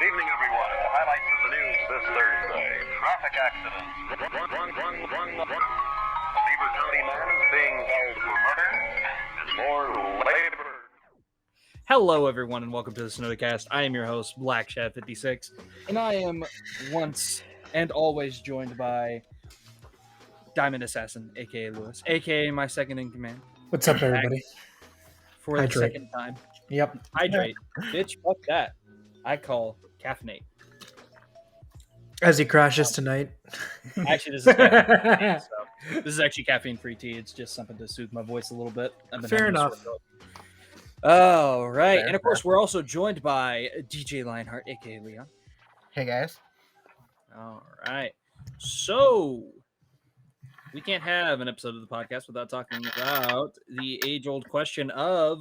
evening, everyone. The highlights of the news this Thursday. Traffic accidents. A Beaver County man is being held for murder. And more labor. Hello, everyone, and welcome to the Snodacast. I am your host, BlackShad56, and I am once and always joined by DimondAssassin, aka Lewis, aka my second in command. What's up, everybody? For the Hydrate. second time. Yep. Hydrate. Bitch, fuck that. I call caffeinate. As he crashes tonight. Actually, this is caffeine-free, so this is actually caffeine-free tea. It's just something to soothe my voice a little bit. Fair enough. All right. Fair, and of course, we're also joined by DJ Lionheart, aka Leon. Hey guys. All right. So we can't have an episode of the podcast without talking about the age-old question of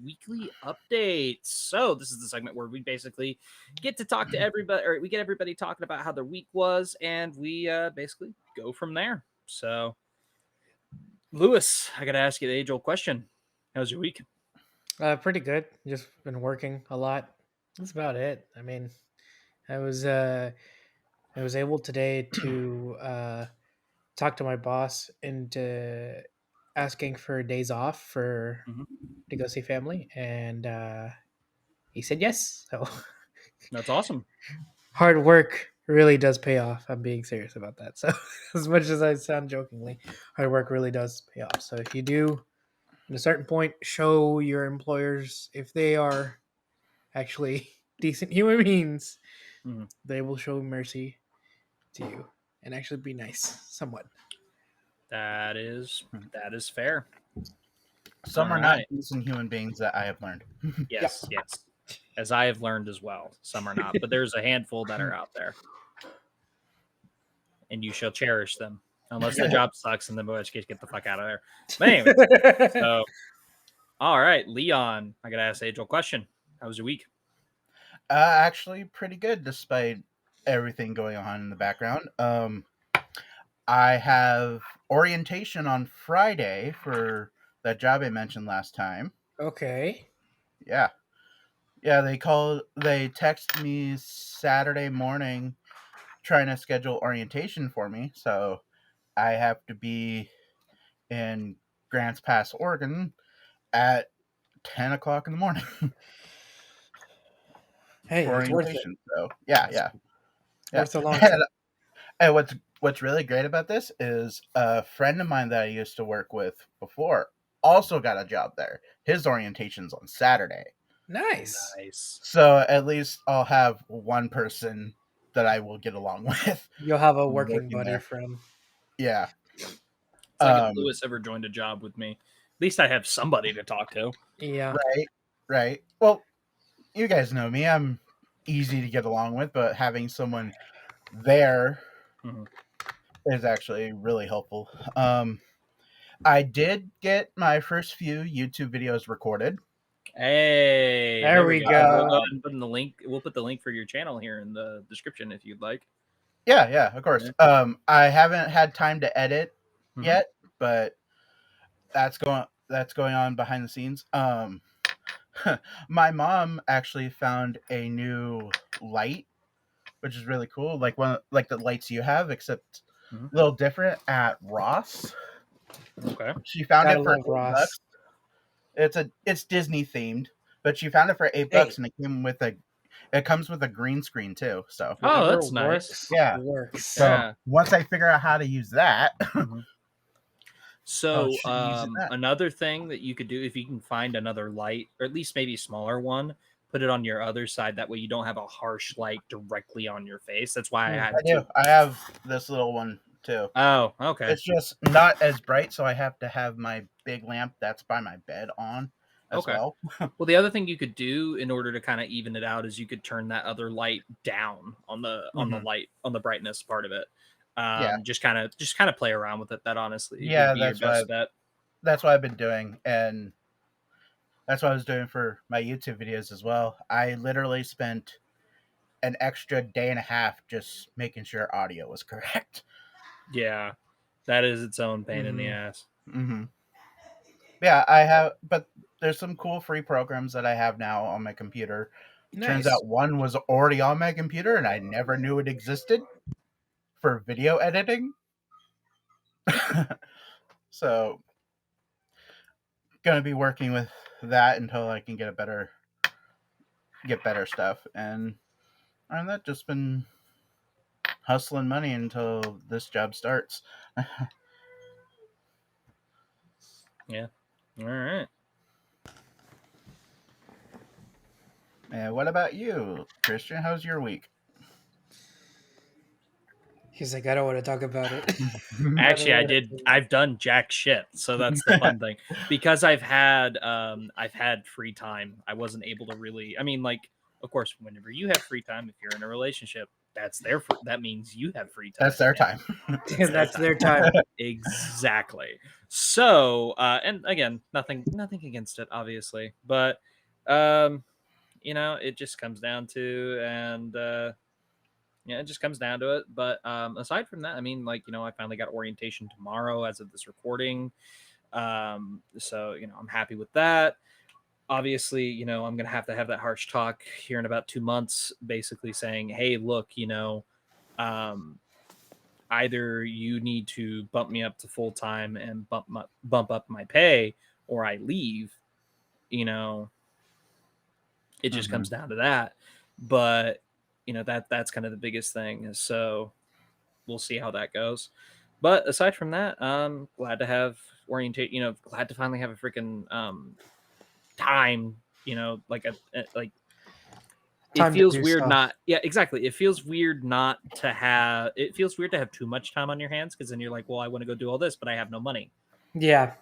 weekly updates. So this is the segment where we basically get to talk to everybody, or we get everybody talking about how their week was, and we basically go from there. So, Lewis, I got to ask you the age-old question. How's your week? Pretty good. Just been working a lot. That's about it. I mean, I was able today to talk to my boss into asking for days off to go see family, and he said yes. So That's awesome. hard work really does pay off. I'm being serious about that. So as much as I sound jokingly, hard work really does pay off. So if you do, at a certain point, show your employers if they are actually decent human beings, they will show mercy to you and actually be nice somewhat. That is fair. Some All are not right. decent human beings that I have learned. Yes. As I have learned as well. Some are not, but there's a handful that are out there. And you shall cherish them. Unless the job sucks, and then in which case get the fuck out of there. But anyway, so all right, Leon, I gotta ask the age-old question. How was your week? Actually pretty good despite everything going on in the background. I have orientation on Friday for that job I mentioned last time. Okay. Yeah, they text me Saturday morning trying to schedule orientation for me, so I have to be in Grants Pass, Oregon at 10 o'clock in the morning. Hey, for it's worth it. orientation. So yeah. Worth a long time. And what's really great about this is a friend of mine that I used to work with before also got a job there. His orientation's on Saturday. Nice. So at least I'll have one person that I will get along with. You'll have a working buddy there. friend. Yeah. It's like if Lewis ever joined a job with me, at least I have somebody to talk to. Yeah. Right. Well, you guys know me. I'm easy to get along with, but having someone there is actually really helpful. I did get my first few YouTube videos recorded. Hey, there we go. We'll put the link for your channel here in the description if you'd like. Yeah, of course. Yeah. I haven't had time to edit yet, but that's going on behind the scenes. My mom actually found a new light, which is really cool. Like the lights you have, except a little different at Ross. Okay. She found Gotta it for love Ross. $8. It's Disney themed, but she found it for $8, and it comes with a green screen too. So that's nice. Yeah, works. So once I figure out how to use that. So another thing that you could do, if you can find another light, or at least maybe a smaller one, put it on your other side. That way you don't have a harsh light directly on your face. That's why I do. I have this little one too. Oh, okay. It's just not as bright, so I have to have my big lamp that's by my bed on as well. Well, the other thing you could do in order to kind of even it out is you could turn that other light down on the light, on the brightness part of it. Just kind of play around with it. That honestly, would be your best bet. That's what I've been doing, and that's what I was doing for my YouTube videos as well. I literally spent an extra day and a half just making sure audio was correct. Yeah, that is its own pain in the ass. Yeah, I have, but there's some cool free programs that I have now on my computer Turns Nice. out one was already on my computer and I never knew it existed for video editing. So, gonna be working with that until I can get better stuff. And that just been hustling money until this job starts. Yeah. All right. And what about you, Christian? How's your week? He's like, I don't want to talk about it. Actually, I've done jack shit, so that's the fun thing. Because I've had free time. I wasn't able to really. I mean, like, of course, whenever you have free time, if you're in a relationship, that means you have free time. That's their time. That's their time. Exactly. So, and again, nothing against it, obviously, but it just comes down to, and it just comes down to it. But aside from that, I mean, like, I finally got orientation tomorrow as of this recording. So, I'm happy with that. Obviously, I'm going to have that harsh talk here in about 2 months, basically saying, hey, look, either you need to bump me up to full time and bump up my pay, or I leave. It just comes down to that. But that's kind of the biggest thing. So we'll see how that goes. But aside from that, glad to have glad to finally have a freaking time. Like it Time to feels do weird stuff. not. Yeah, exactly. It feels weird not to have. It feels weird to have too much time on your hands, because then you're like, well, I want to go do all this, but I have no money. Yeah.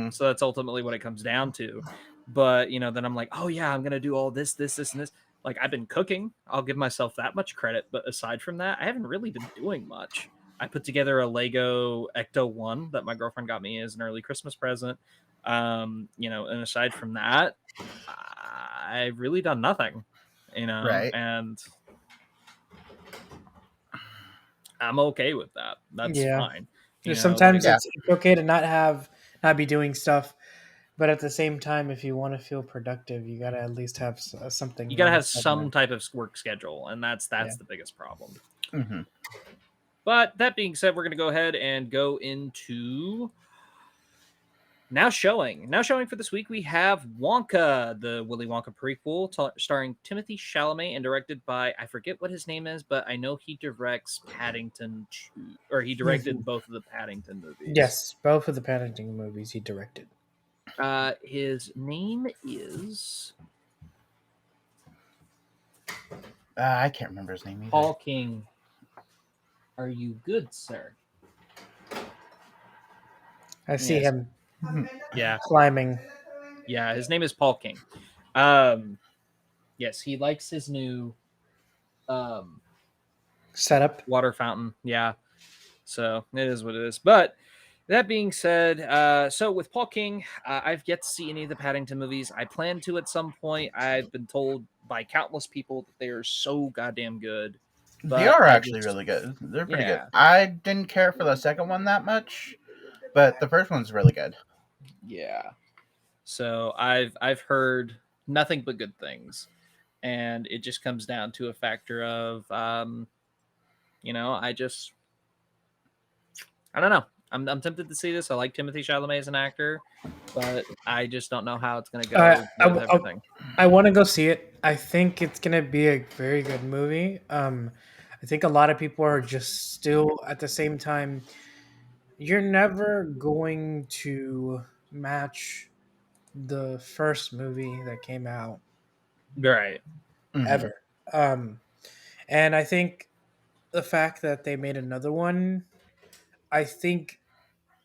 So that's ultimately what it comes down to. But then I'm like, oh yeah, I'm gonna do all this, and this. Like, I've been cooking. I'll give myself that much credit. But aside from that, I haven't really been doing much. I put together a Lego Ecto 1 that my girlfriend got me as an early Christmas present. And aside from that, I've really done nothing. Right. And I'm okay with that. That's fine. Sometimes Yeah. it's okay to not be doing stuff, but at the same time, if you want to feel productive, you gotta at least have something. You gotta on have the side some of type of work schedule, and that's Yeah. the biggest problem. Mm-hmm. But that being said, we're gonna go ahead and go into now showing for this week. We have Wonka, the Willy Wonka prequel, starring Timothy Chalamet and directed by, I forget what his name is, but I know he directs Paddington 2, or he directed both of the Paddington movies. Yes, both of the Paddington movies he directed. His name is I can't remember his name either. Paul King. Are you good, sir? I see him Yeah. climbing. Yeah, his name is Paul King. Yes, he likes his new Setup. water fountain. Yeah. So it is what it is. But that being said, so with Paul King, I've yet to see any of the Paddington movies. I plan to at some point. I've been told by countless people that they are so goddamn good. They are actually really good. They're pretty good. I didn't care for the second one that much, but the first one's really good. Yeah. So I've heard nothing but good things, and it just comes down to a factor of I don't know. I'm tempted to see this. I like Timothy Chalamet as an actor, but I just don't know how it's going to go with everything. I want to go see it. I think it's going to be a very good movie. I think a lot of people are just still at the same time. You're never going to match the first movie that came out, Right? ever. And I think the fact that they made another one, I think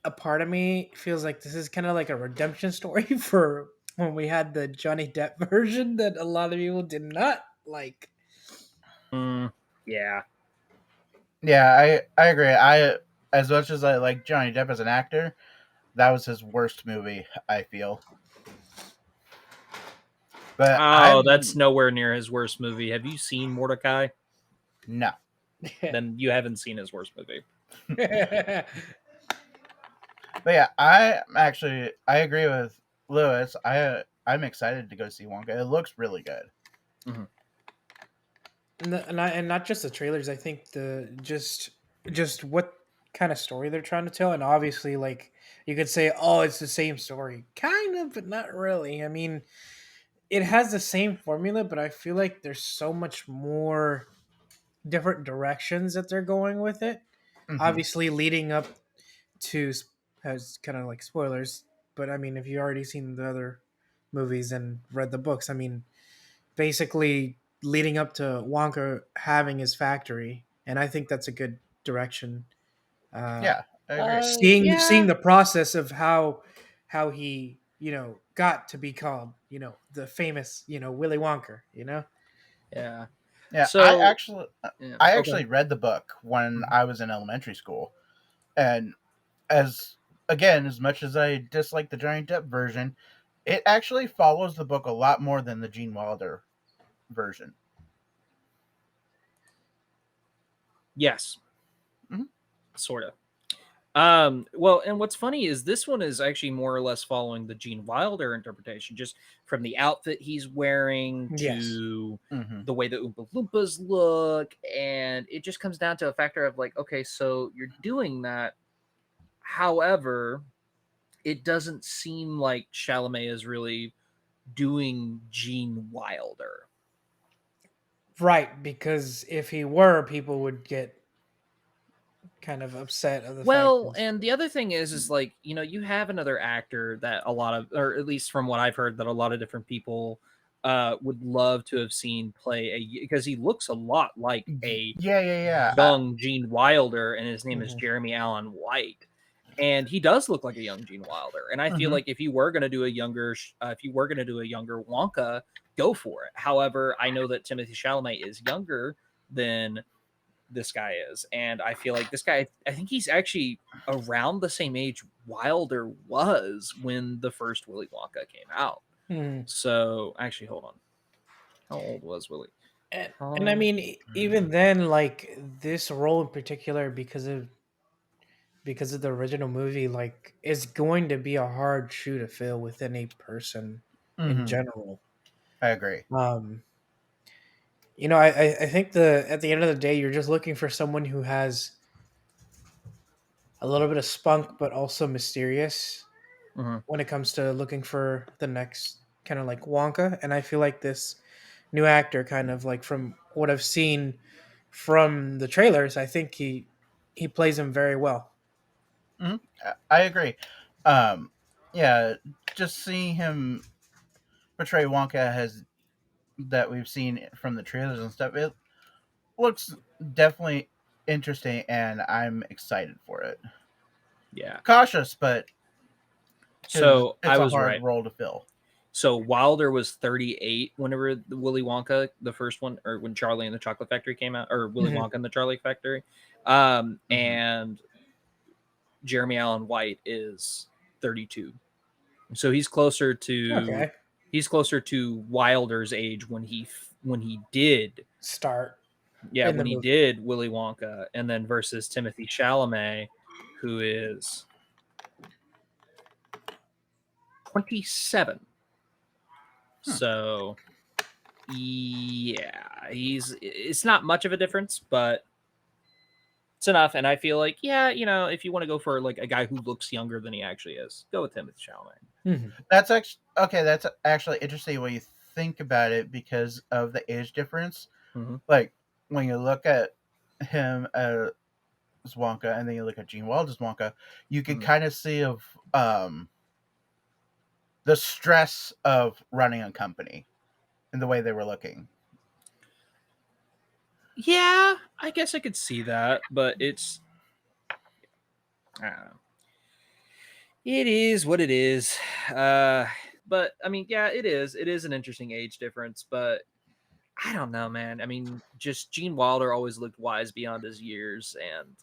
a part of me feels like this is kind of like a redemption story for when we had the Johnny Depp version that a lot of people did not like. Yeah. Yeah, I agree. As much as I like Johnny Depp as an actor, that was his worst movie, I feel. But that's nowhere near his worst movie. Have you seen Mordecai? No. Then you haven't seen his worst movie. But yeah, I agree with Lewis. I'm excited to go see Wonka. It looks really good. Mm-hmm. and not just the trailers. I think just what kind of story they're trying to tell, and obviously, like you could say, oh, it's the same story, kind of, but not really. I mean, it has the same formula, but I feel like there's so much more different directions that they're going with it. Hmm. Obviously, leading up to has kind of like spoilers, but I mean, if you already seen the other movies and read the books, I mean, basically leading up to Wonka having his factory, and I think that's a good direction. Uh, Yeah, I agree. seeing the process of how he got to be called the famous Willy Wonka. Yeah. Yeah, So yeah. I Okay. actually read the book when Mhm. I was in elementary school, and as again, as much as I dislike the Johnny Depp version, it actually follows the book a lot more than the Gene Wilder version. Yes. Mhm. Sort of. Well, and what's funny is this one is actually more or less following the Gene Wilder interpretation, just from the outfit he's wearing Yes. to Hmm. the way the Oompa Loompas look, and it just comes down to a factor of like, okay, so you're doing that. However, it doesn't seem like Chalamet is really doing Gene Wilder. Right, because if he were, people would get kind of upset of the fact Well, that and the other thing is like, you have another actor that a lot of, or at least from what I've heard, that a lot of different people would love to have seen play because he looks a lot like a Yeah, yeah, yeah. young Gene Wilder, and his name is Mhm. Jeremy Allen White. And he does look like a young Gene Wilder. And I feel Mhm. like if you were going to do a younger, if you were going to do a younger Wonka, go for it. However, I know that Timothy Chalamet is younger than this guy is, and I feel like this guy, I think he's actually around the same age Wilder was when the first Willy Wonka came out. Mhm. So actually, hold on, how old was Willy? And I Oh, mean, even then, like this role in particular, because of the original movie, like is going to be a hard shoe to fill with any person in Hmm. general. I agree. Um, I think the at the end of the day, you're just looking for someone who has a little bit of spunk, but also mysterious mhm. when it comes to looking for the next kind of like Wonka. And I feel like this new actor, kind of like from what I've seen from the trailers, I think he plays him very well. Hmm. I agree. Um, yeah, just seeing him portray Wonka has that we've seen from the trailers and stuff. It looks definitely interesting, and I'm excited for it. Yeah. Cautious, but because So I it's a was hard right. role to fill. So Wilder was 38 whenever the Willy Wonka, the first one, or when Charlie and the Chocolate Factory came out, or Willy Mhm. Wonka and the Charlie Factory. Hmm. And Jeremy Allen White is 32. So Okay, he's closer to Wilder's age when he did start in the when he movie. did Willy Wonka, and then versus Timothy Chalamet, who is 27. Hmm. So yeah, it's not much of a difference, but it's enough. And I feel like, yeah, if you want to go for like a guy who looks younger than he actually is, go with Timothy Chalamet. Mhm. That's actually okay. That's actually interesting when you think about it because of the age difference. Hmm. Like when you look at him as Wonka, and then you look at Gene Wilder's Wonka, you can Hmm. kind of see of the stress of running a company and the way they were looking. Yeah, I guess I could see that, but I don't know. It is what it is. Uh, but I mean, yeah, it is. It is an interesting age difference, but I don't know, man. I mean, just Gene Wilder always looked wise beyond his years, and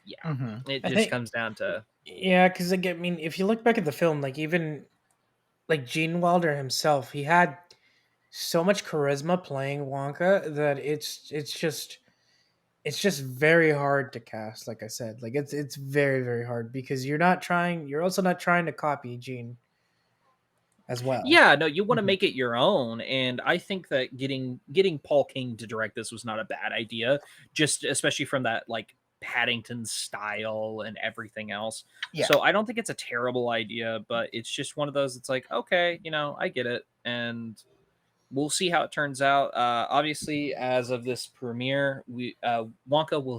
yeah, Hmm. it I just think, comes down to yeah, because I mean, if you look back at the film, like even like Gene Wilder himself, he had so much charisma playing Wonka that it's just very hard to cast. Like I said, like it's very hard because you're also not trying to copy Gene. as well. Yeah, no, you want to Mhm. make it your own, and I think that getting Paul King to direct this was not a bad idea, just especially from that like Paddington style and everything else. Yeah. So I don't think it's a terrible idea, but it's just one of those. It's like, okay, I get it, and we'll see how it turns out. Obviously, as of this premiere, Wonka will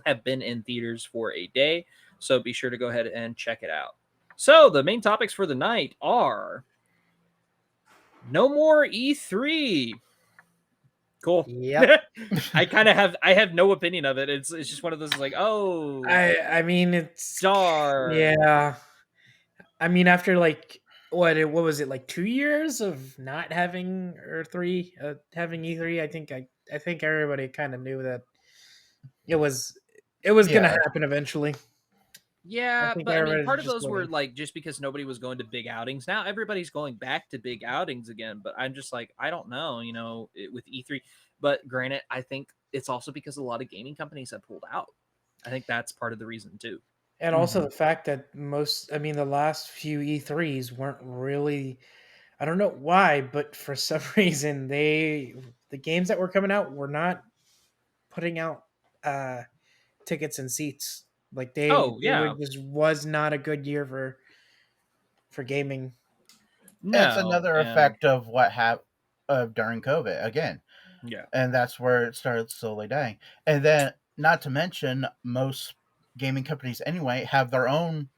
have been in theaters for a day, so be sure to go ahead and check it out. So the main topics for the night are no more E3. Cool. Yep. I have no opinion of it. It's just one of those like, oh, I mean it's darn. yeah. I mean after like what was it like 2 years of not having or three having E3? I think everybody kind of knew that it was gonna Yeah. happen eventually. I Yeah, think but I mean, everybody's part of just those were waiting. like just because nobody was going to big outings. Now everybody's going back to big outings again. But I'm just like, I don't know, with E3. But granted, I think it's also because a lot of gaming companies have pulled out. I think that's part of the reason too. And also Mhm. the fact that the last few E3s weren't really, I don't know why, but for some reason the games that were coming out were not putting out uh tickets and seats. Like Oh they were yeah, just was not a good year for gaming. It's no, another and effect of what happened during COVID again, yeah, and that's where it started slowly dying. And then, not to mention, most gaming companies anyway have their own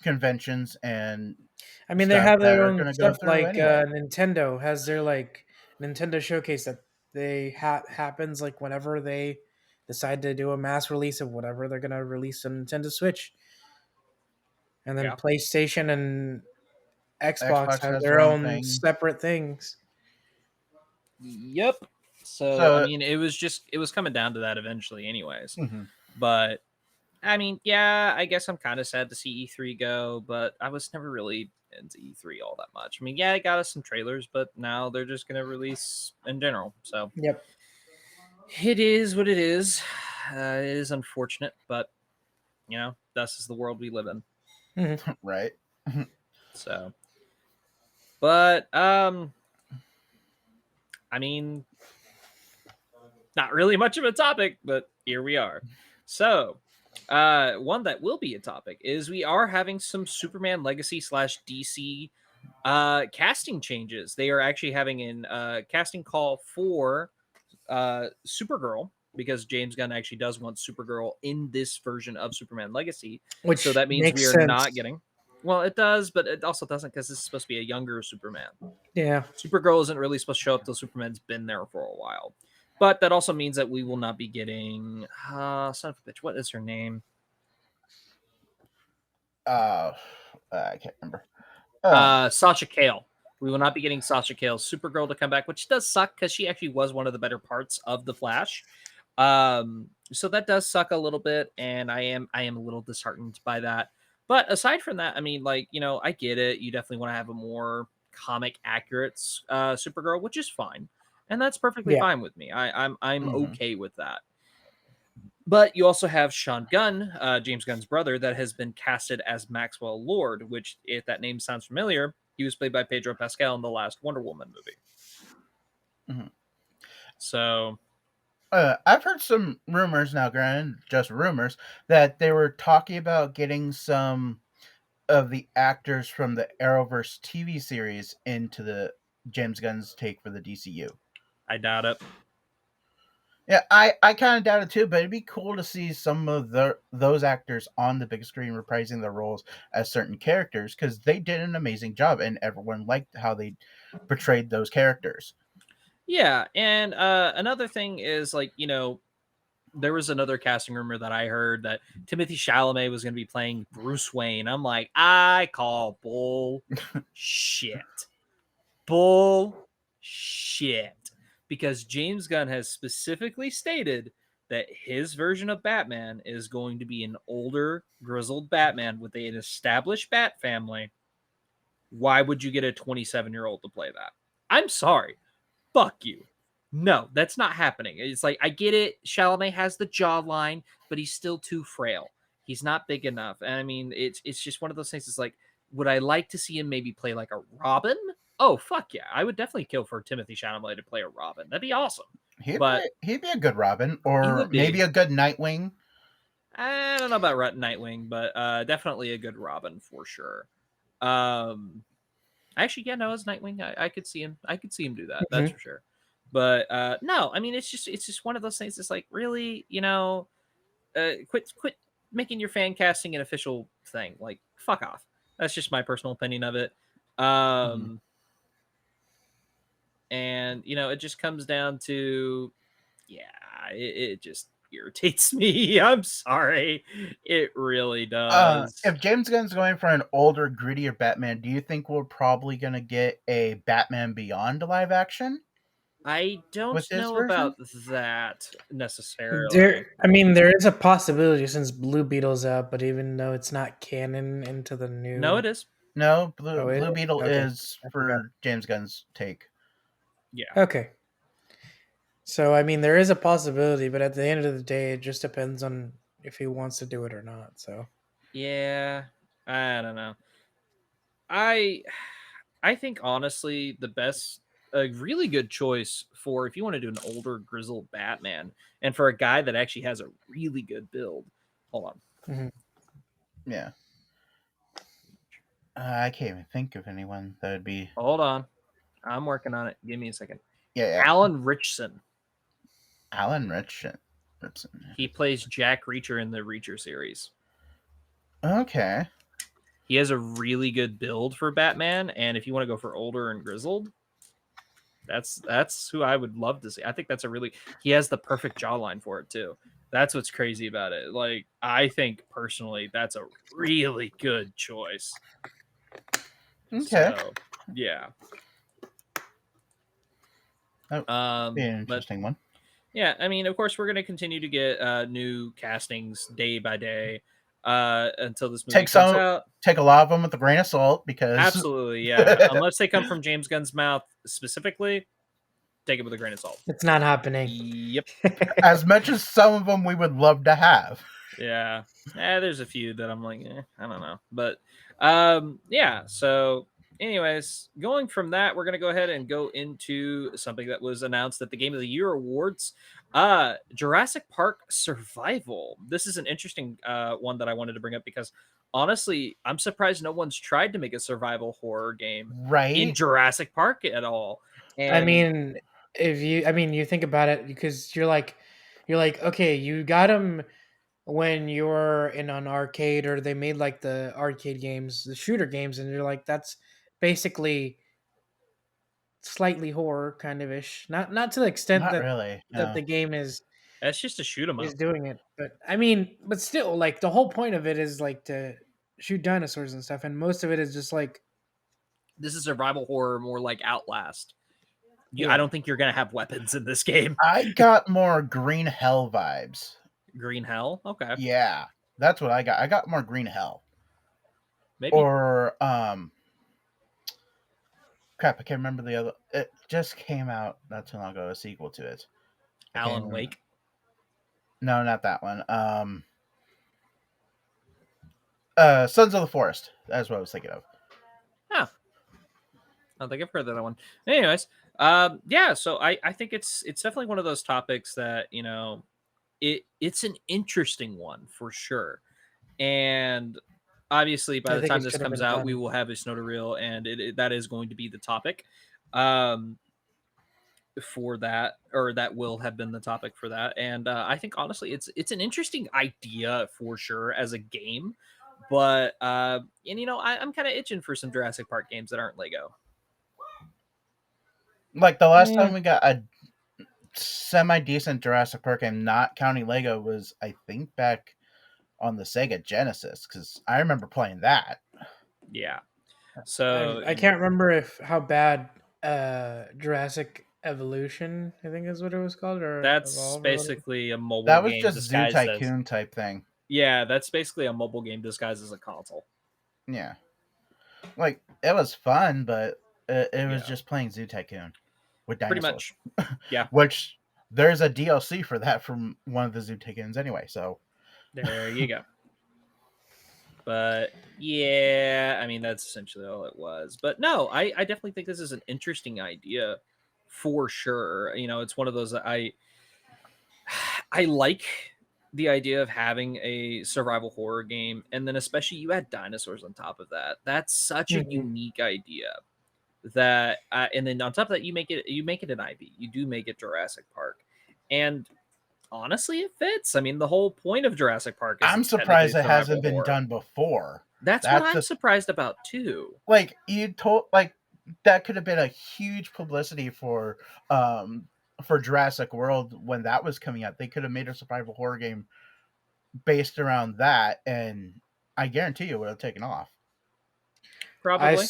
conventions and I mean, they stuff have that their are own going to go stuff through like anyway. Nintendo has their like Nintendo showcase that they happens like whenever they decide to do a mass release of whatever they're gonna release on Nintendo Switch, and then yeah. PlayStation and Xbox Xbox have has their their own own thing, separate things. Yep. So I so mean, it was coming down to that eventually, anyways. mhm. But I mean, yeah, I guess I'm kind of sad to see E3 go, but I was never really into E3 all that much. I mean, yeah, I got us some trailers, but now they're just gonna release in general. So Yep. it is what it is. It is unfortunate, but this is the world we live in. Mhm. Right. So, but I mean, not really much of a topic, but here we are. So, one that will be a topic is we are having some Superman Legacy slash DC casting changes. They are actually having an casting call for Supergirl because James Gunn actually does want Supergirl in this version of Superman Legacy. So Which that means we makes are sense. not getting. Well, it does, but it also doesn't because this is supposed to be a younger Superman. Yeah. Supergirl isn't really supposed to show up till Superman's been there for a while. But that also means that we will not be getting son of a bitch. What is her name? uh, I can't remember. Um, Sasha Cale. We will not be getting Sasha Cale's Supergirl to come back, which does suck because she actually was one of the better parts of the Flash. So that does suck a little bit, and I am a little disheartened by that. But aside from that, I mean, like I get it. You definitely want to have a more comic accurate Supergirl, which is fine, and that's perfectly Yeah. fine with me. I'm mhm. okay with that. But you also have Sean Gunn, James Gunn's brother, that has been casted as Maxwell Lord, which, if that name sounds familiar, he was played by Pedro Pascal in the last Wonder Woman movie. Mhm. So, I've heard some rumors now, granted, just rumors, that they were talking about getting some of the actors from the Arrowverse TV series into the James Gunn's take for the DCU. I doubt it. Yeah, I kind of doubt it too, but it'd be cool to see some of those actors on the big screen reprising their roles as certain characters because they did an amazing job and everyone liked how they portrayed those characters. Yeah, and another thing is there was another casting rumor that I heard that Timothy Chalamet was going to be playing Bruce Wayne. I'm like, I call bull shit. Bull shit. Because James Gunn has specifically stated that his version of Batman is going to be an older, grizzled Batman with an established Bat family. Why would you get a 27-year-old to play that? I'm sorry. Fuck you. No, that's not happening. It's like, I get it. Chalamet has the jawline, but he's still too frail. He's not big enough. And I mean, it's just one of those things. It's like, would I like to see him maybe play like a Robin? Oh fuck yeah, I would definitely kill for Timothy Chalamet to play a Robin. That'd be awesome. He'd But be a good Robin, he or would be. maybe a good Nightwing. I don't know about Nightwing, but definitely a good Robin for sure. Actually, yeah, no, as Nightwing, I could see him. I could see him do that. That's for sure. But no, I mean, it's just one of those things. It's like, really, quit making your fan casting an official thing. Like, fuck off. That's just my personal opinion of it. And it just comes down to, yeah, it just irritates me. I'm sorry, it really does. If James Gunn's going for an older, grittier Batman, do you think we're probably gonna get a Batman Beyond live action? I don't with this know version? about that necessarily. There is a possibility since Blue Beetle's out, but even though it's not canon into the new. No, it is. No, Oh, Blue Beetle okay. is for James Gunn's take. Yeah. Okay. So I mean, there is a possibility, but at the end of the day, it just depends on if he wants to do it or not. So. Yeah, I don't know. I think honestly a really good choice for if you want to do an older grizzled Batman and for a guy that actually has a really good build. Hold on. Yeah. I can't even think of anyone that would be. Hold on. I'm working on it. Give me a second. Yeah. Alan Richson. Alan Richson. He plays Jack Reacher in the Reacher series. Okay. He has a really good build for Batman, and if you want to go for older and grizzled, that's who I would love to see. I think he has the perfect jawline for it too. That's what's crazy about it. Like, I think personally that's a really good choice. Okay. So, yeah. Be an interesting one. Yeah, I mean, of course, we're going to continue to get new castings day by day until this movie comes out. Take a lot of them with a grain of salt, because absolutely, yeah. Unless they come from James Gunn's mouth specifically, take it with a grain of salt. It's not happening. Yep. As much as some of them we would love to have. Yeah. There's a few that I'm like, I don't know. But yeah, so anyways, going from that, we're going to go ahead and go into something that was announced at the Game of the Year Awards. Jurassic Park Survival. This is an interesting one that I wanted to bring up because honestly, I'm surprised no one's tried to make a survival horror game in Jurassic Park at all. And I mean, you think about it, because you're like, okay, you got them when you're in an arcade, or they made like the arcade games, the shooter games, and you're like, that's basically slightly horror kind of ish. Not to the extent Not that really, that the game is just to shoot them up. Is doing it, but I mean, but still, like, the whole point of it is like to shoot dinosaurs and stuff, and most of it is just like, this is survival horror, more like Outlast. Yeah. I don't think you're gonna have weapons in this game. I got more Green Hell vibes. Green Hell? Okay. Yeah, that's what I got. I got more Green Hell. Maybe. Or crap, I can't remember the other. It just came out not too long ago. A sequel to it. Alan Wake. No, not that one. Sons of the Forest. That's what I was thinking of. Huh. I don't think I've heard that one. Anyways, yeah. So I think it's definitely one of those topics that it's an interesting one for sure, and obviously by the time this comes out, we will have a Snowda reel, and that is going to be the topic. For that, or that will have been the topic for that, and I think honestly it's an interesting idea for sure as a game, but I'm kind of itching for some Jurassic Park games that aren't Lego. Like the last time we got a semi-decent Jurassic Park game, not counting Lego, was I think back on the Sega Genesis, because I remember playing that. Yeah, so I can't remember how bad Jurassic Evolution, I think is what it was called, or that's basically a mobile game. That was just Zoo Tycoon type thing. Yeah, that's basically a mobile game disguised as a console. Yeah, like it was fun, but it was just playing Zoo Tycoon with dinosaurs. Pretty much. Yeah. Which there's a DLC for that from one of the Zoo Tycoons anyway. So there you go. But yeah, I mean that's essentially all it was. But no, I definitely think this is an interesting idea for sure. You know, it's one of those that I like the idea of having a survival horror game, and then especially you add dinosaurs on top of that. That's such a Mhm. unique idea. That and then on top of that, you make it an IP. You do make it Jurassic Park, and honestly, it fits. I mean, the whole point of Jurassic Park is I'm it's technically surprised a it survival hasn't been horror. done before. That's what That's I'm the surprised about too. like you told like that could have been a huge publicity for Jurassic World when that was coming out. They could have made a survival horror game based around that, and I guarantee you it would have taken off. Probably.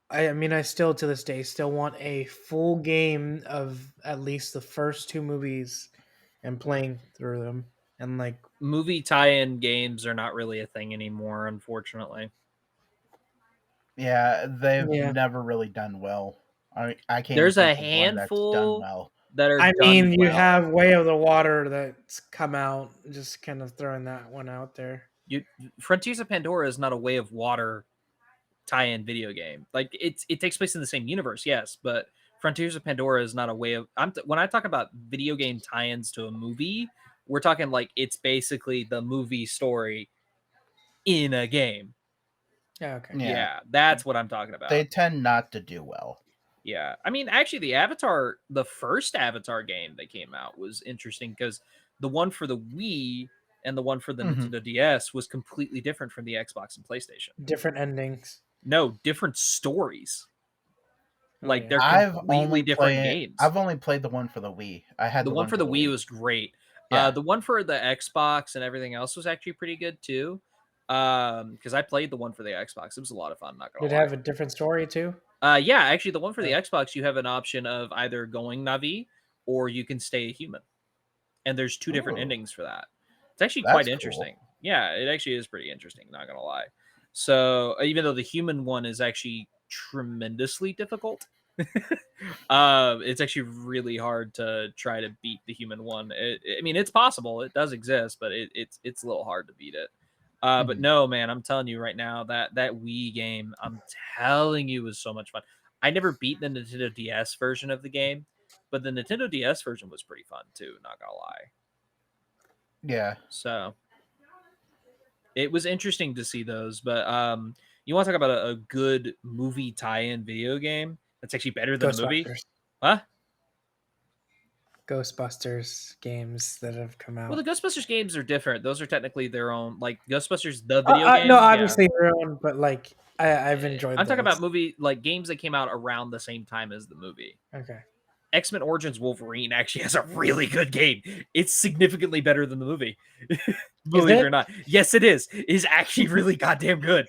I mean, I still to this day still want a full game of at least the first two movies and playing through them. And like, Movie tie-in games are not really a thing anymore, unfortunately. Yeah, they've yeah, never really done well. I can't even There's a think of one that's done handful well. that are I done mean, you well. have Way of the Water that's come out. Just kind of throwing that one out there. Frontiers of Pandora is not a Way of Water tie-in video game. Like it takes place in the same universe, yes, but Frontiers of Pandora is not a way of. When I talk about video game tie-ins to a movie, we're talking like it's basically the movie story in a game. Yeah, okay. Yeah, Yeah, that's what I'm talking about. they tend not to do well. Yeah, I mean, actually, the first Avatar game that came out was interesting because the one for the Wii and the one for the Mhm. Nintendo DS was completely different from the Xbox and PlayStation. Different endings. No, different stories. Oh Like yeah. they're I've completely different games. only played the one for the Wii. I had The the one one for for the the Wii Wii. was great. Yeah. The one for the Xbox and everything else was actually pretty good too. Because I played the one for the Xbox. It was a lot of fun, not Did gonna it lie. have a different story too? Yeah, actually the one for the Yeah. Xbox, you have an option of either going Navi or you can stay a human. And there's two different Ooh, endings for that. It's actually quite that's cool. interesting. Yeah, it actually is pretty interesting, not gonna lie. So even though the human one is actually tremendously difficult, it's actually really hard to try to beat the human one. I mean, it's possible, it does exist, but it's a little hard to beat it. But Mhm. no, man, I'm telling you right now that Wii game, I'm telling you, was so much fun. I never beat the Nintendo DS version of the game, but the Nintendo DS version was pretty fun too. Not gonna lie. Yeah. So it was interesting to see those. But you want to talk about a good movie tie-in video game that's actually better than a movie? Ghostbusters. Huh? Ghostbusters games that have come Well, out. the Ghostbusters games are different. Those are technically their own. Like Ghostbusters, the video No, game. Yeah. obviously their own, but like I've enjoyed I'm talking about those. movie like games that came out around the same time as the movie. Okay. X-Men Origins Wolverine actually has a really good game. It's significantly better than the movie. Is Believe it it? or not. Yes, it is. It is actually really goddamn good.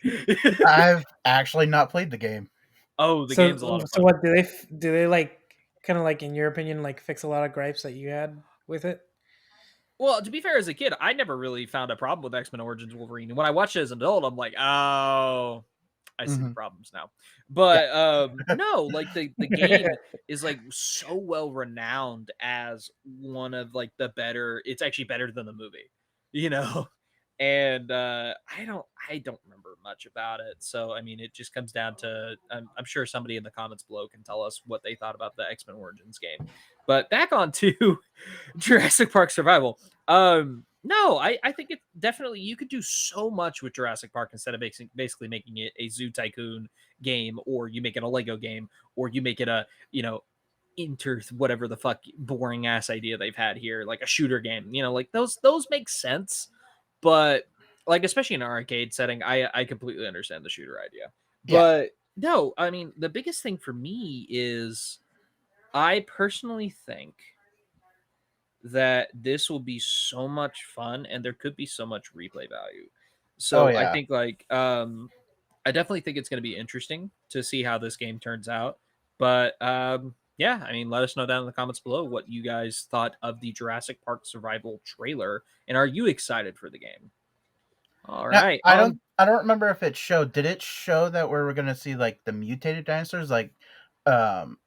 I've actually not played the game. Oh, the So game's a lot of so fun. what do they like kind of like in your opinion like fix a lot of gripes that you had with it? Well, to be fair, as a kid, I never really found a problem with X-Men Origins Wolverine. And when I watched it as an adult, I'm like, oh, I see the Mhm. problems now. Yeah. But no, like the game is like so well renowned as one of like the better. It's actually better than the movie, you know. And I don't remember much about it. So I mean, it just comes down to I'm sure somebody in the comments below can tell us what they thought about the X-Men Origins game. But back on to Jurassic Park Survival. No, I think it definitely you could do so much with Jurassic Park instead of basically making it a Zoo Tycoon game, or you make it a Lego game, or you make it a whatever the fuck boring ass idea they've had here, like a shooter game. Like those make sense, but like especially in an arcade setting, I completely understand the shooter idea. Yeah. But no, I mean the biggest thing for me is I personally think that this will be so much fun and there could be so much replay value. Oh So I yeah. think I definitely think it's going to be interesting to see how this game turns out. But yeah, I mean, let us know down in the comments below what you guys thought of the Jurassic Park Survival trailer, and are you excited for the game? All Now, right. I don't remember if it showed. Did it show that we were gonna see like the mutated dinosaurs, like um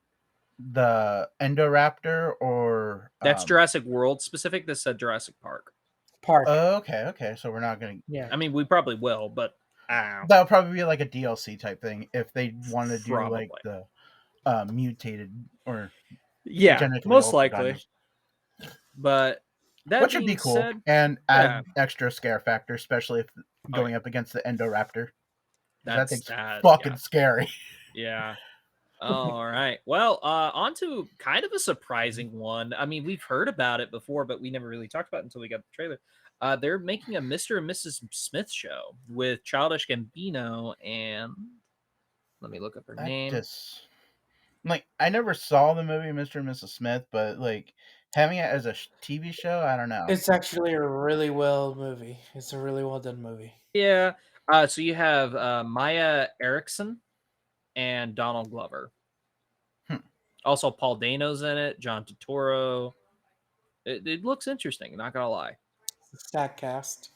the Endoraptor or That's Jurassic World specific. This said Jurassic Park. park. Okay. So we're not gonna. Yeah. I mean, we probably will, but That'll probably be like a DLC type thing if they want to do like Probably. the mutated or yeah, genetically most altered likely. dinosaurs, But that which would be being cool said, and yeah. add extra scare factor, especially if going up against the Endoraptor. That thing's fucking scary. Yeah. All right. Well, on to kind of a surprising one. I mean, we've heard about it before, but we never really talked about it until we got the trailer. They're making a Mr. and Mrs. Smith show with Childish Gambino and let me look up her That name. just like I never saw the movie Mr. and Mrs. Smith, but like having it as a TV show, I don't know. It's actually a really well movie. It's a really well done movie. Yeah. So you have Maya Erickson and Donald Glover. Also, Paul Dano's in it. John Turturro. It looks interesting. Not gonna lie. Stack cast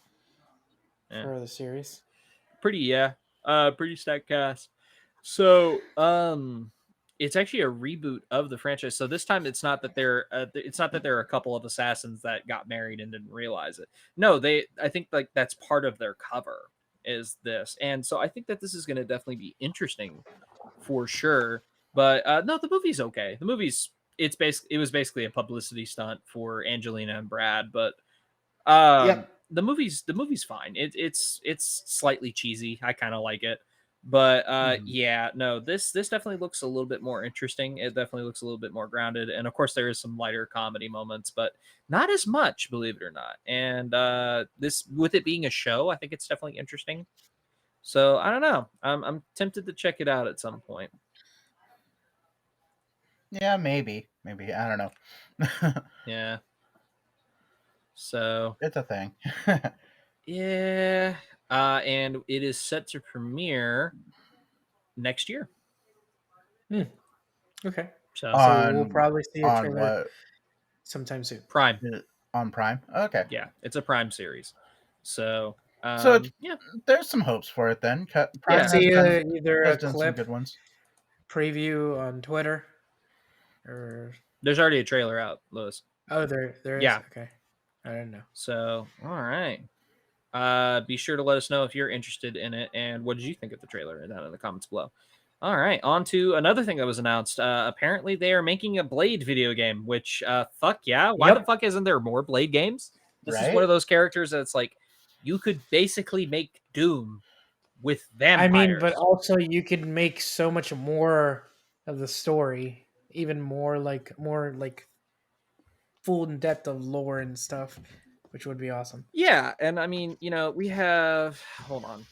Yeah. for the series. Pretty stacked cast. So it's actually a reboot of the franchise. So this time it's not that there are a couple of assassins that got married and didn't realize it. No, I think like that's part of their cover is this. And so I think that this is going to definitely be interesting for sure. But no, the movie's okay. The movie's it was basically a publicity stunt for Angelina and Brad, but the movie's fine. It's slightly cheesy. I kind of like it. But yeah, no, this definitely looks a little bit more interesting. It definitely looks a little bit more grounded. And of course there is some lighter comedy moments, but not as much, believe it or not. And this with it being a show, I think it's definitely interesting. So I don't know. I'm tempted to check it out at some point. Yeah, maybe. I don't know. Yeah. So it's a thing. yeah. And it is set to premiere next year. Okay. So we'll probably see a trailer what? sometime soon. Prime. On Prime? Okay. Yeah, it's a Prime series. So yeah, there's some hopes for it then. Prime Yeah. See has either a done some clip good ones. preview on Twitter or there's already a trailer out, Lewis. oh there is. Yeah. Okay. I don't know. So all right. Be sure to let us know if you're interested in it and what did you think of the trailer down in the comments below. All right, on to another thing that was announced. Apparently, they are making a Blade video game, which, fuck yeah. Why the fuck isn't there more Blade games? This is one of those characters that's like, you could basically make Doom with vampires. I mean, but also you could make so much more of the story, even more like full in depth of lore and stuff, which would be awesome. Yeah, and I mean, we have. Hold on.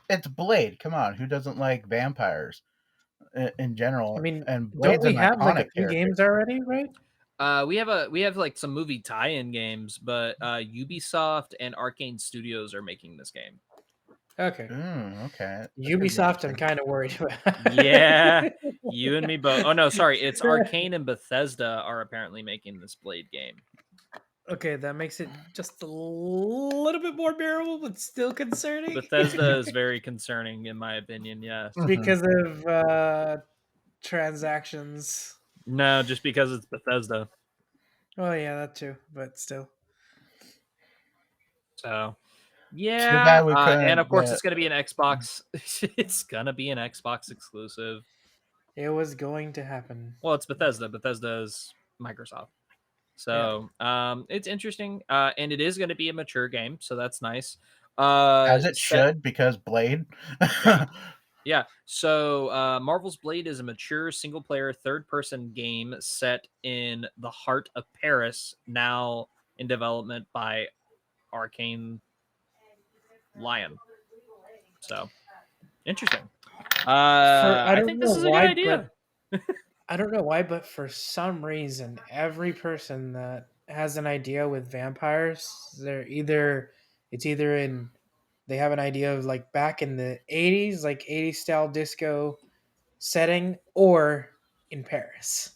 It's Blade. Come on, who doesn't like vampires in general? I mean, and don't we have like a few character. games already, right? We have like some movie tie-in games, but Ubisoft and Arcane Studios are making this game. Okay. Okay. Ubisoft, I'm kind of worried about. Yeah, you and me both. Oh no, sorry, it's Arcane and Bethesda are apparently making this Blade game. Okay, that makes it just a little bit more bearable, but still concerning. Bethesda is very concerning, in my opinion. Yes, because of transactions. No, just because it's Bethesda. Oh yeah, that too, but still. So, yeah, and of course it's going to be an Xbox. It's going to be an Xbox exclusive. It was going to happen. Well, it's Bethesda. Bethesda is Microsoft. So, it's interesting, and it is going to be a mature game, so that's nice. As it should, because Blade. Yeah. So, Marvel's Blade is a mature single-player third-person game set in the heart of Paris, now in development by Arcane Lion. So, interesting. I think this is a good idea. I don't know why, but for some reason, every person that has an idea with vampires, they have an idea of like back in the 80s, like 80s style disco setting, or in Paris.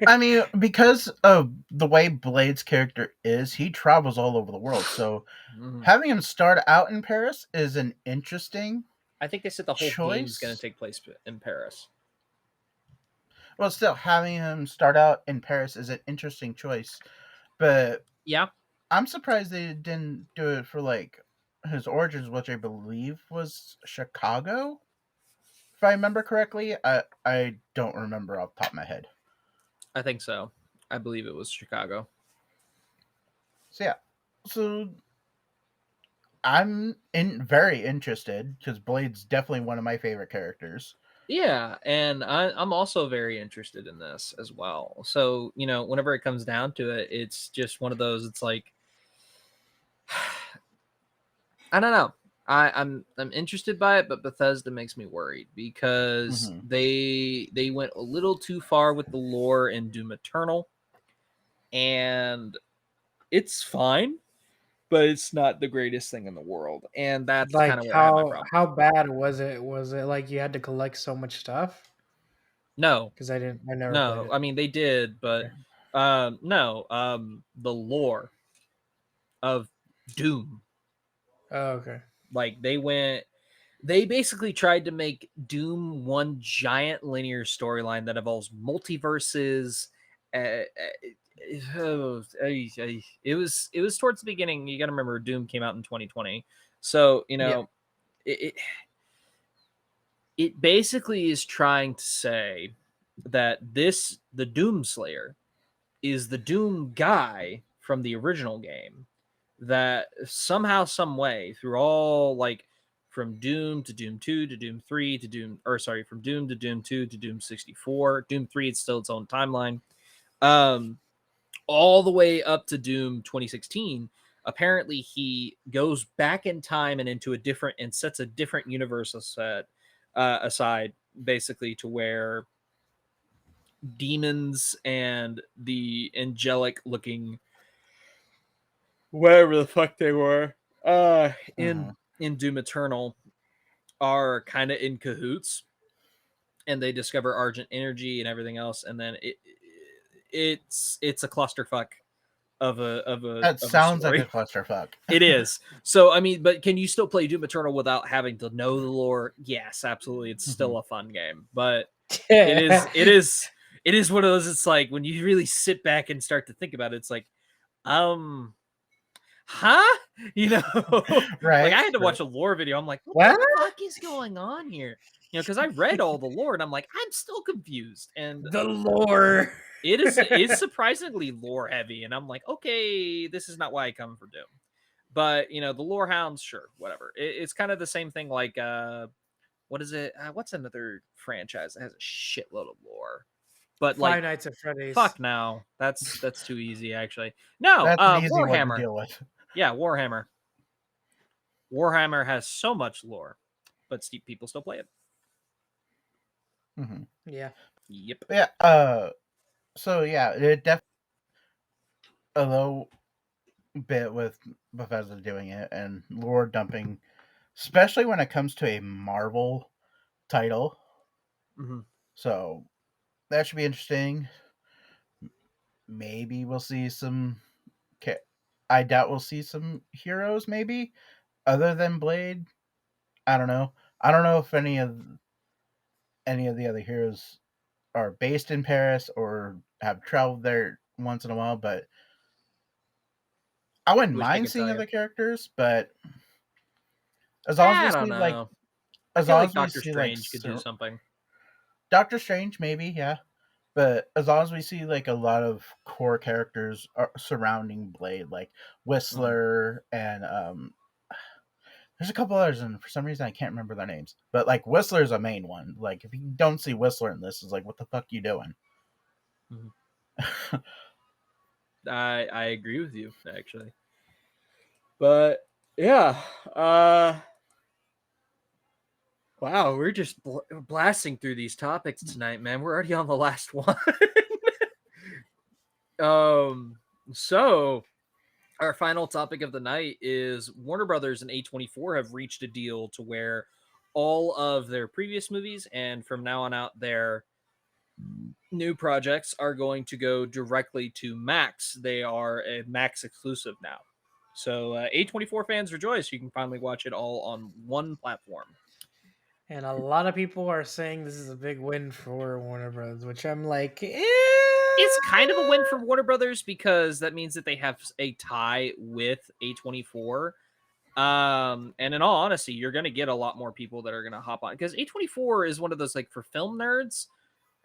I mean, because of the way Blade's character is, he travels all over the world. So having him start out in Paris is an interesting I think they said the whole game is going to take place in Paris. Well, still, having him start out in Paris is an interesting choice. But yeah, I'm surprised they didn't do it for like his origins, which I believe was Chicago. If I remember correctly, I don't remember off the top of my head. I think so. I believe it was Chicago. So yeah, so I'm very interested because Blade's definitely one of my favorite characters. Yeah, and I'm also very interested in this as well. So, whenever it comes down to it, it's just one of those, it's like, I don't know. I'm interested by it, but Bethesda makes me worried because Mhm. they went a little too far with the lore in Doom Eternal, and it's fine, but it's not the greatest thing in the world, and that's kind Like of where I have my problem. how bad was it? Was it like you had to collect so much stuff? No, Because I never played no, it. I mean they did, but Okay. no, the lore of Doom, Oh, okay. like they basically tried to make Doom one giant linear storyline that involves multiverses. It was towards the beginning. You got to remember, Doom came out in 2020, so Yeah. it it basically is trying to say that the Doom Slayer is the Doom guy from the original game that somehow, some way, through all like from Doom to Doom 2 to Doom 3 to from Doom to Doom 2 to Doom 64, Doom 3, it's still its own timeline. All the way up to Doom 2016. Apparently, he goes back in time and into a different and sets a different universe aside, basically, to where demons and the angelic looking whatever the fuck they were Mhm. in Doom Eternal are kind of in cahoots, and they discover Argent energy and everything else, and then it's a clusterfuck That of a sounds like a story. clusterfuck. It is. So I mean, but can you still play Doom Eternal without having to know the lore? Yes, absolutely. It's still Mhm. a fun game, but it Yeah. is it is it is one of those. It's like when you really sit back and start to think about it, it's like, huh? Like I Right. had to watch Right. a lore video. I'm like, what the What? fuck is going on here? Because I read all the lore and I'm like, I'm still confused. And The lore. it's surprisingly lore heavy. And I'm like, okay, this is not why I come for Doom. But the lore hounds, sure, whatever. It's kind of the same thing like what is it? What's another franchise that has a shitload of lore? But like, Five Nights at Freddy's. fuck no. That's too easy, actually. No, That's an easy one to Warhammer. deal with. Yeah, Warhammer. Warhammer has so much lore, but people still play it. Mhm. Yeah. Yep. Yeah. So yeah, it definitely a low bit with Bethesda doing it and lore dumping, especially when it comes to a Marvel title. Hmm. So that should be interesting. Maybe we'll see some. I doubt we'll see some heroes. Maybe other than Blade. I don't know. I don't know if any of the other heroes are based in Paris or have traveled there once in a while, but I wouldn't Wish I mind could seeing tell you. other characters. But as long as we I don't see like know. I as feel long like as we Doctor see like Strange could do something. Doctor Strange, maybe, yeah. But as long as we see like a lot of core characters surrounding Blade, like Mhm. Whistler and there's a couple others, and for some reason I can't remember their names. But like Whistler's a main one. Like if you don't see Whistler in this, it's like what the fuck you doing? Mhm. I agree with you, actually. But yeah, wow, we're just blasting through these topics tonight, man. We're already on the last one. um, so our final topic of the night is Warner Brothers and A24 have reached a deal to where all of their previous movies and from now on out their new projects are going to go directly to Max. They are a Max exclusive now. So A24 fans rejoice. You can finally watch it all on one platform. And a lot of people are saying this is a big win for Warner Bros., which I'm like, it's kind of a win for Warner Brothers because that means that they have a tie with A24. And in all honesty, you're going to get a lot more people that are going to hop on because A24 is one of those like for film nerds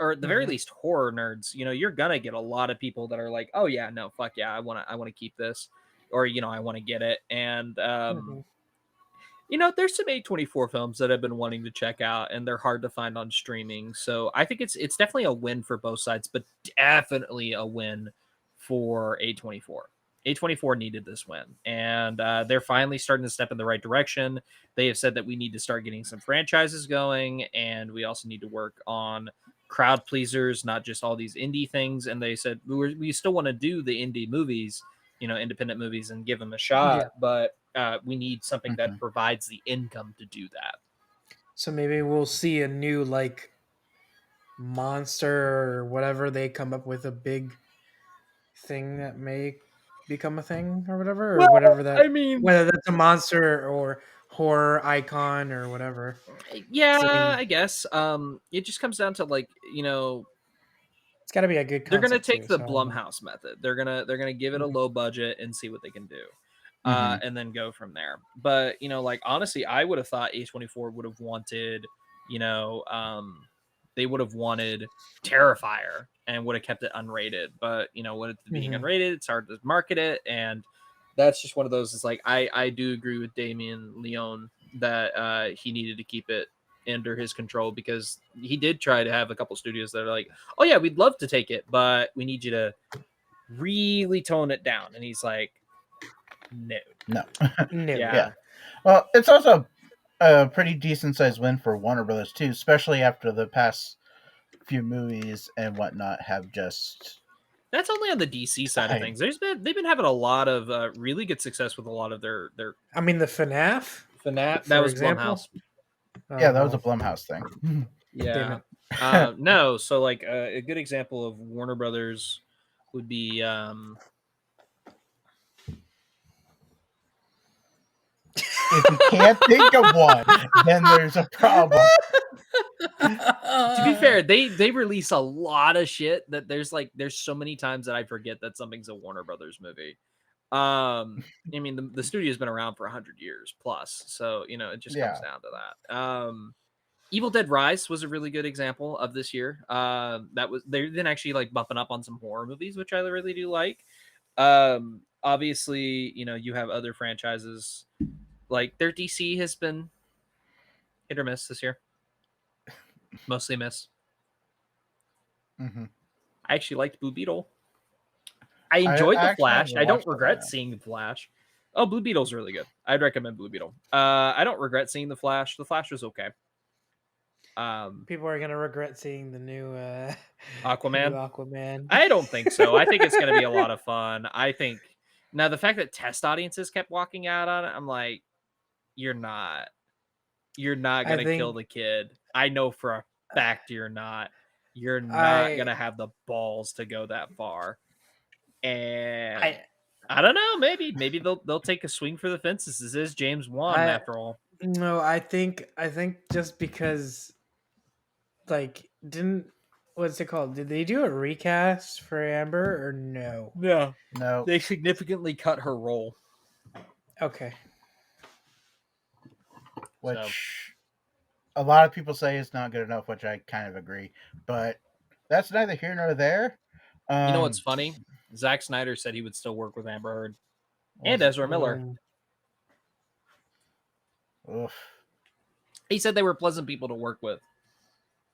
or at the very least horror nerds. You know, you're going to get a lot of people that are like, oh yeah, no, fuck yeah, I want to keep this, or you know, I want to get it. And you know, there's some A24 films that I've been wanting to check out, and they're hard to find on streaming. So I think it's definitely a win for both sides, but definitely a win for A24. A24 needed this win, and they're finally starting to step in the right direction. They have said that we need to start getting some franchises going, and we also need to work on crowd pleasers, not just all these indie things. And they said we still want to do the indie movies, you know, independent movies, and give them a shot, but we need something that provides the income to do that. So maybe we'll see a new like monster or whatever they come up with, a big thing that may become a thing or whatever, or whatever that. I mean, whether that's a monster or horror icon or whatever. yeah, I guess. It just comes down to like, you know, it's got to be a good. They're gonna Concept take too, the so- Blumhouse method. They're gonna give it a low budget and see what they can do. And then go from there. But you know, like honestly, I would have thought A24 would have wanted, you know, they would have wanted Terrifier and would have kept it unrated. But you know, with it being unrated, it's hard to market it, and that's just one of those. It's like I do agree with Damien Leone that he needed to keep it under his control because he did try to have a couple studios that are like, oh yeah, we'd love to take it, but we need you to really tone it down. And he's like, no. Yeah. Well, it's also a pretty decent sized win for Warner Brothers too, especially after the past few movies and whatnot have just. That's only on the DC side of things. They've been having a lot of really good success with a lot of their. I mean, the FNAF. That was Blumhouse. Yeah, that was a Blumhouse thing. Yeah. No, so like a good example of Warner Brothers would be. If you can't think of one, then there's a problem. To be fair, they release a lot of shit that there's so many times that I forget that something's a Warner Brothers movie. I mean, the studio's been around for 100 years plus, so you know it just comes down to that. Evil Dead Rise was a really good example of this year. They've been actually like bumping up on some horror movies, which I really do like. Obviously, you know, you have other franchises like their DC has been hit or miss this year. Mostly miss. I actually liked Blue Beetle. I enjoyed The Flash. I don't regret seeing The Flash. Oh, Blue Beetle's really good. I'd recommend Blue Beetle. I don't regret seeing The Flash. The Flash was okay. People are gonna regret seeing the new Aquaman. New Aquaman. I don't think so. I think it's gonna be a lot of fun. I think now the fact that test audiences kept walking out on it, I'm like, you're not gonna kill the kid. I know for a fact you're not. You're not gonna have the balls to go that far. And I don't know. Maybe they'll take a swing for the fences. This is James Wan after all. No, I think just because, like, what's it called? Did they do a recast for Amber or no? No. They significantly cut her role. Okay. Which a lot of people say is not good enough, which I kind of agree. But that's neither here nor there. You know what's funny? Zack Snyder said he would still work with Amber Heard and Ezra Miller. He said they were pleasant people to work with.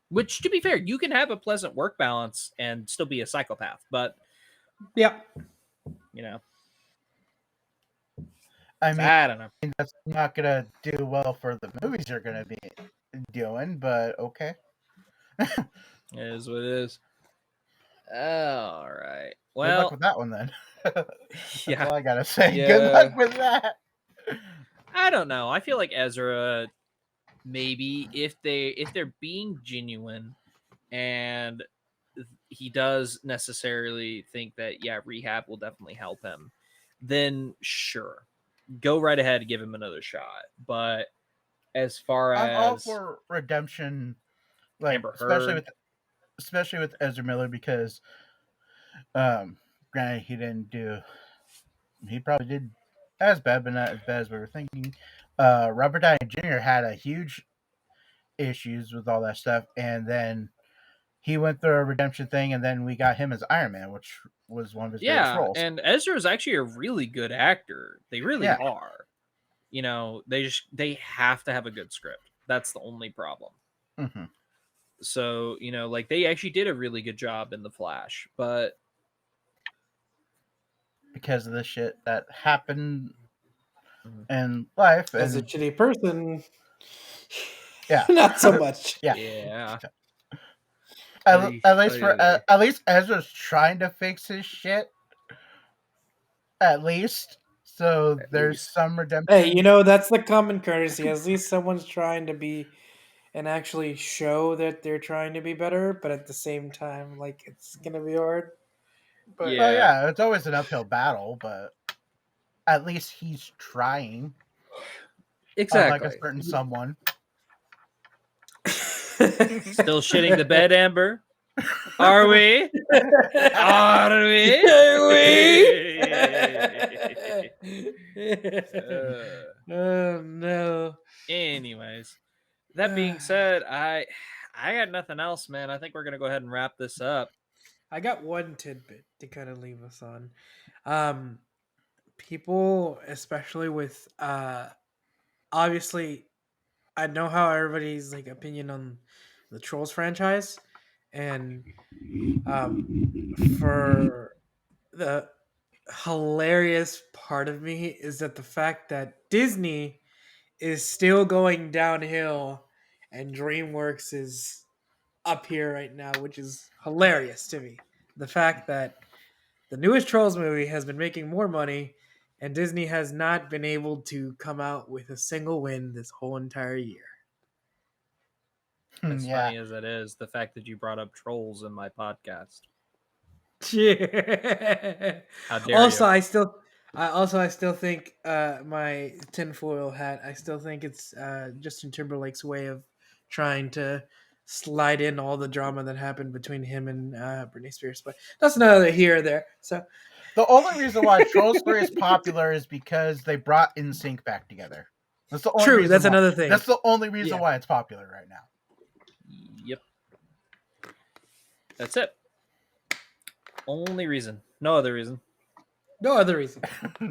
Which, to be fair, you can have a pleasant work balance and still be a psychopath. But, yeah, you know. I mean, I don't know. That's not going to do well for the movies you're going to be doing, but okay. It is what it is. All right. Well, good luck with that one then. That's all I got to say. Yeah. Good luck with that. I don't know. I feel like Ezra, maybe if they're being genuine and he does necessarily think that, rehab will definitely help him, then sure. Go right ahead and give him another shot. But as far as I'm all for redemption, like especially with Ezra Miller, because Granted, he didn't do. He probably did as bad, but not as bad as we were thinking. Robert Downey Jr. had a huge issues with all that stuff, and then he went through a redemption thing, and then we got him as Iron Man, which was one of his greatest Yeah, roles. and Ezra is actually a really good actor. They really Yeah. are. They have to have a good script. That's the only problem. Mm-hmm. So, like they actually did a really good job in The Flash, but Because of the shit that happened in life, As a and shitty person, yeah, not so much. yeah. At least Ezra's trying to fix his shit. At least, so there's least. some redemption. Hey, that's the common courtesy. At least someone's trying to be and actually show that they're trying to be better, but at the same time, like it's gonna be hard. But Yeah. Well, yeah, it's always an uphill battle, but at least he's trying. Exactly. Unlike a certain someone. Still shitting the bed, Amber? Are we? Are we? Oh no. Anyways, that being said, I got nothing else, man. I think we're gonna go ahead and wrap this up. I got one tidbit to kind of leave us on. People, especially with obviously, I know how everybody's like opinion on the Trolls franchise, and for the hilarious part of me is that the fact that Disney is still going downhill and DreamWorks is up here right now, which is hilarious to me. The fact that the newest Trolls movie has been making more money and Disney has not been able to come out with a single win this whole entire year. As funny as it is, the fact that you brought up Trolls in my podcast. How dare also, you? I still think my tinfoil hat. I still think it's Justin Timberlake's way of trying to slide in all the drama that happened between him and Britney Spears. But that's neither here or there. So the only reason why Trolls 3 is popular is because they brought NSYNC back together. That's the only true. reason That's why. another thing. That's the only reason why it's popular right now. Yep. That's it. Only reason. No other reason. No other reason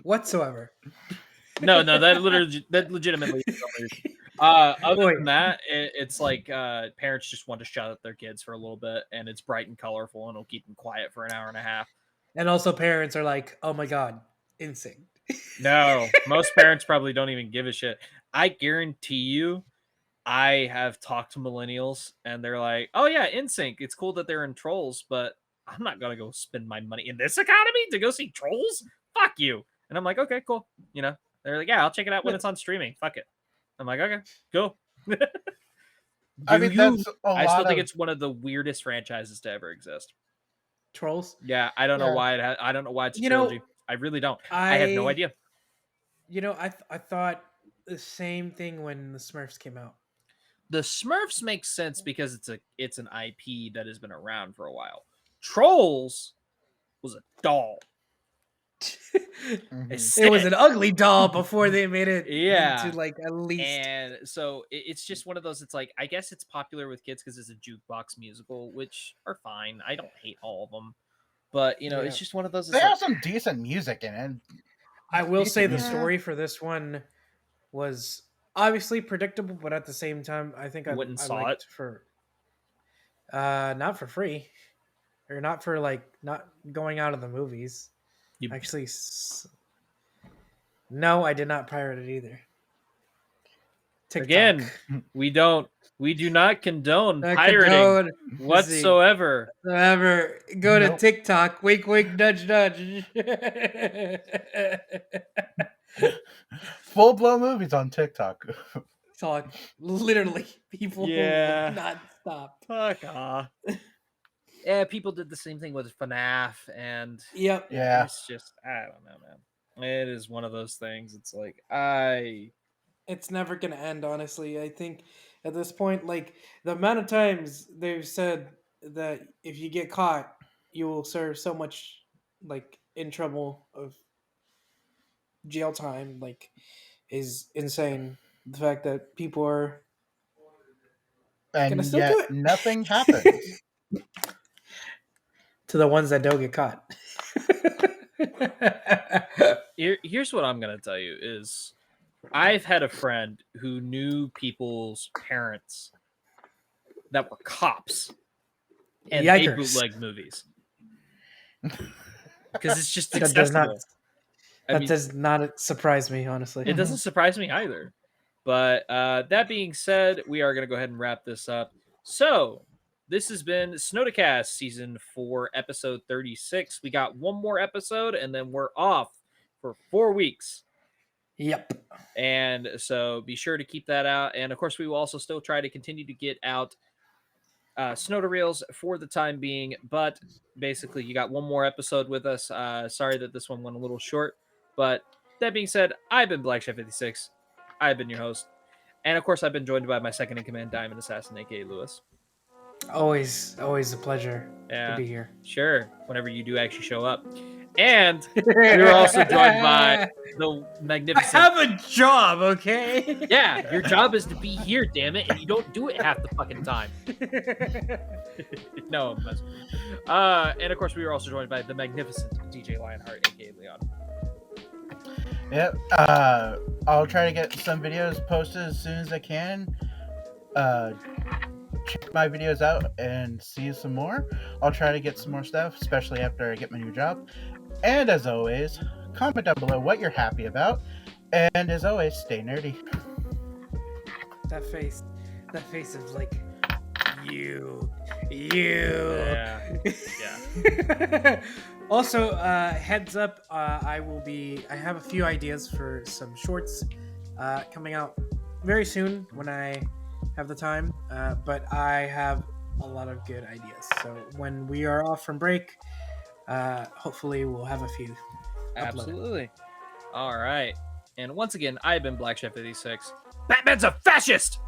whatsoever. No, that legitimately is the only reason. Other than that, it's like parents just want to shut up their kids for a little bit, and it's bright and colorful, and it'll keep them quiet for an hour and a half. And also, parents are like, "Oh my god, NSYNC." No, most parents probably don't even give a shit. I guarantee you, I have talked to millennials, and they're like, "Oh yeah, NSYNC. It's cool that they're in Trolls, but I'm not gonna go spend my money in this economy to go see Trolls. Fuck you." And I'm like, "Okay, cool." They're like, "Yeah, I'll check it out when it's on streaming. Fuck it." I'm like, "Okay, cool." I still think it's one of the weirdest franchises to ever exist. Trolls. Yeah, I don't know why I don't know why it's a trilogy. I really don't. I have no idea. I thought the same thing when the Smurfs came out. The Smurfs makes sense because it's an IP that has been around for a while. Trolls was a doll. Mm-hmm. It was an ugly doll before they made it into like at least. And so it's just one of those. It's like, I guess it's popular with kids because it's a jukebox musical, which are fine. I don't hate all of them, but it's just one of those. They have some decent music in it. I will say the story for this one was obviously predictable, but at the same time, I think I saw it for not for free, or not for like not going out of the movies. Actually, no, I did not pirate it either. TikTok. Again, we do not condone pirating whatsoever. Go to TikTok. Wink, wink, nudge, nudge. Full blown movies on TikTok. Talk literally, people will not stop. Fuck off. Yeah, people did the same thing with FNAF, and it's just, I don't know, man. It is one of those things. It's like it's never gonna end, honestly. I think at this point, like the amount of times they've said that if you get caught, you will serve so much like in trouble of jail time, like is insane. The fact that people are gonna And still do yet it nothing happens. to the ones that don't get caught. Here's what I'm gonna tell you is I've had a friend who knew people's parents that were cops, and they Yikers. bootleg movies because it's just That does not. accessible. I That mean, does not surprise me, honestly. it doesn't surprise me either. But that being said, we are going to go ahead and wrap this up. So, this has been Snodacast Season 4, Episode 36. We got one more episode, and then we're off for 4 weeks. Yep. And so, be sure to keep that out. And, of course, we will also still try to continue to get out Snoda Reels for the time being. But, basically, you got one more episode with us. Sorry that this one went a little short. But, that being said, I've been Black Chef 56. I've been your host. And of course, I've been joined by my second in command, DimondAssassin, aka Lewis. Always a pleasure Yeah, to be here. sure. Whenever you do actually show up. And we were also joined by the I magnificent. have a job, okay? Yeah, your job is to be here, damn it, and you don't do it half the fucking time. No, I'm messing with you. And of course, we were also joined by the magnificent DJ Lionheart, aka Leon. Yep. I'll try to get some videos posted as soon as I can. Check my videos out and see some more. I'll try to get some more stuff, especially after I get my new job. And as always, comment down below what you're happy about. And as always, stay nerdy. That face is like you. Yeah. Yeah. Also, heads up, I have a few ideas for some shorts coming out very soon when I have the time, but I have a lot of good ideas. So when we are off from break, hopefully we'll have a few uploaded. Absolutely. All right. And once again, I've been Black Chef 56. Batman's a fascist!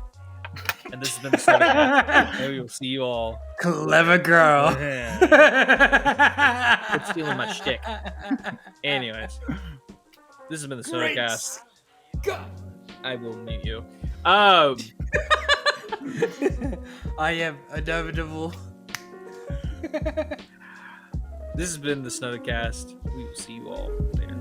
And this has been the Snodacast. And we will see you all. Clever girl. Quit stealing my shtick. Anyways, this has been the Great Snodacast. God. I will mute you. I am inevitable. This has been the Snodacast. We will see you all later.